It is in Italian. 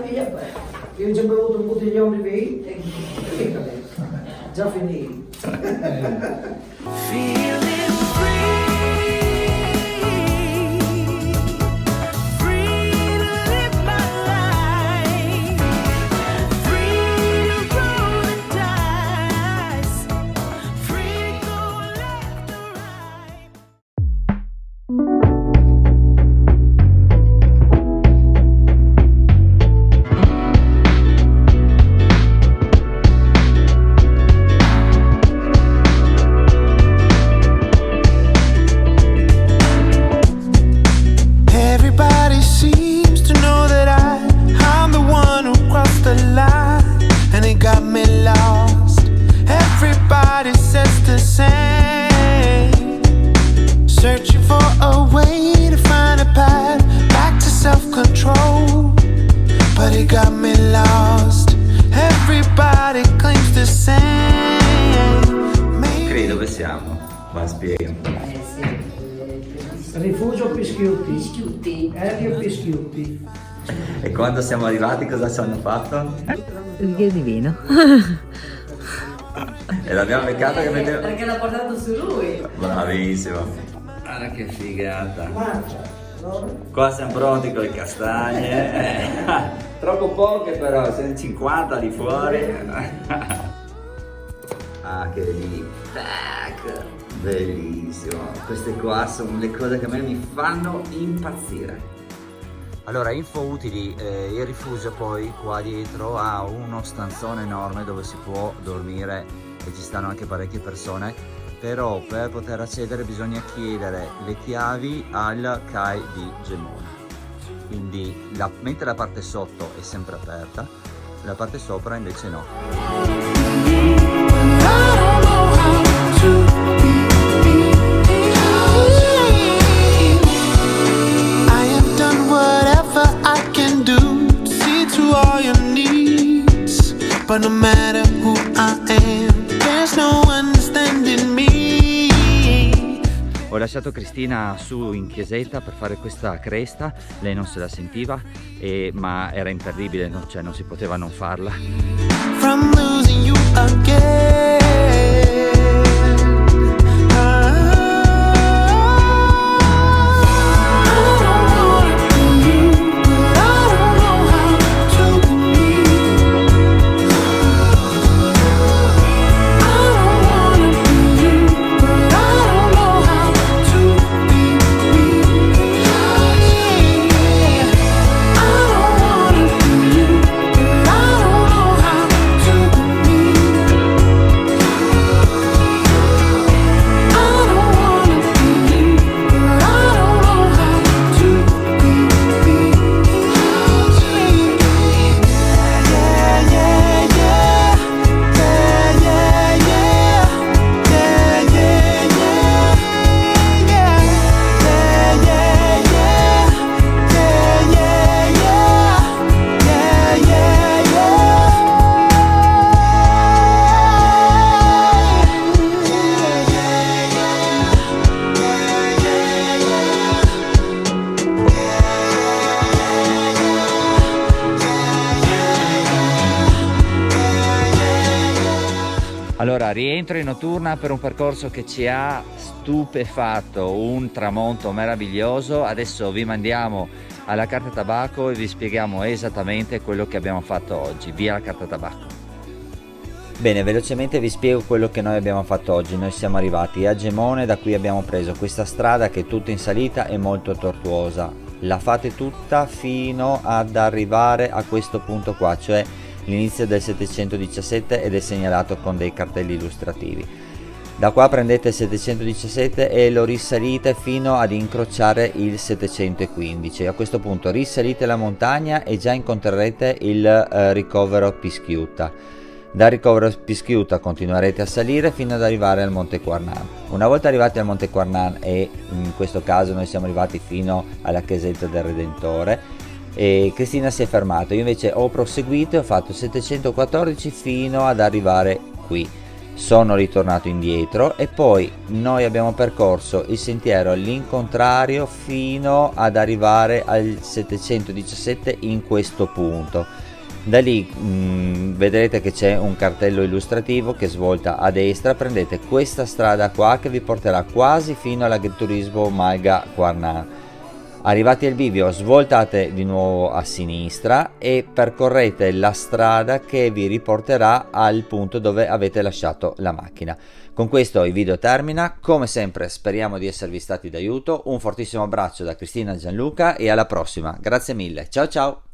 via, beh. Io ho già bevuto un bottiglione di vino. Già finito. Feeling free, free to live my life, free to roll the dice, free to go left or right. Everybody seems to know that I'm the one who crossed the line, and it got me lost. Everybody says the same, searching for a way to find a path back to self-control, but it got me lost. Everybody claims the same. Credi dove siamo? Ma spiega. Rifugio Pischiutti. Pischiutti. Elio Pischiutti. E quando siamo arrivati cosa ci hanno fatto? Il bicchiere di vino. E l'abbiamo beccata che vedeva. Perché l'ha portato su lui. Bravissimo. Guarda che figata. Marcia. No? Qua siamo pronti con le castagne. Troppo poche però, sono 50 di fuori. Ah, che lì. Tac. Bellissimo. Queste qua sono le cose che a me mi fanno impazzire. Allora, info utili, il rifugio poi qua dietro ha uno stanzone enorme dove si può dormire e ci stanno anche parecchie persone, però per poter accedere bisogna chiedere le chiavi al CAI di Gemona. Quindi mentre la parte sotto è sempre aperta, la parte sopra invece no. I have done whatever I can do to see to all your needs, but no matter who I am, there's no understanding me. Ho lasciato Cristina su in chiesetta per fare questa cresta, lei non se la sentiva, ma era imperdibile, non si poteva non farla. From losing you again. Allora, rientro in notturna per un percorso che ci ha stupefatto, un tramonto meraviglioso. Adesso vi mandiamo alla carta tabacco e vi spieghiamo esattamente quello che abbiamo fatto oggi. Via la carta tabacco. Bene, velocemente vi spiego quello che noi abbiamo fatto oggi. Noi siamo arrivati a Gemone, da qui abbiamo preso questa strada che è tutta in salita e molto tortuosa. La fate tutta fino ad arrivare a questo punto qua, cioè l'inizio del 717, ed è segnalato con dei cartelli illustrativi. Da qua prendete il 717 e lo risalite fino ad incrociare il 715. A questo punto risalite la montagna e già incontrerete il ricovero Pischiutta. Dal ricovero Pischiutta continuerete a salire fino ad arrivare al Monte Quarnan. Una volta arrivati al Monte Quarnan, e in questo caso noi siamo arrivati fino alla chiesetta del Redentore, e Cristina si è fermata, io invece ho proseguito e ho fatto 714 fino ad arrivare qui. sono ritornato indietro e poi noi abbiamo percorso il sentiero all'incontrario fino ad arrivare al 717 in questo punto. Da lì vedrete che c'è un cartello illustrativo che svolta a destra, prendete questa strada qua che vi porterà quasi fino all'agriturismo Malga Quarnà. Arrivati al bivio svoltate di nuovo a sinistra e percorrete la strada che vi riporterà al punto dove avete lasciato la macchina. Con questo il video termina, come sempre speriamo di esservi stati d'aiuto, un fortissimo abbraccio da Cristina e Gianluca e alla prossima, grazie mille, ciao ciao!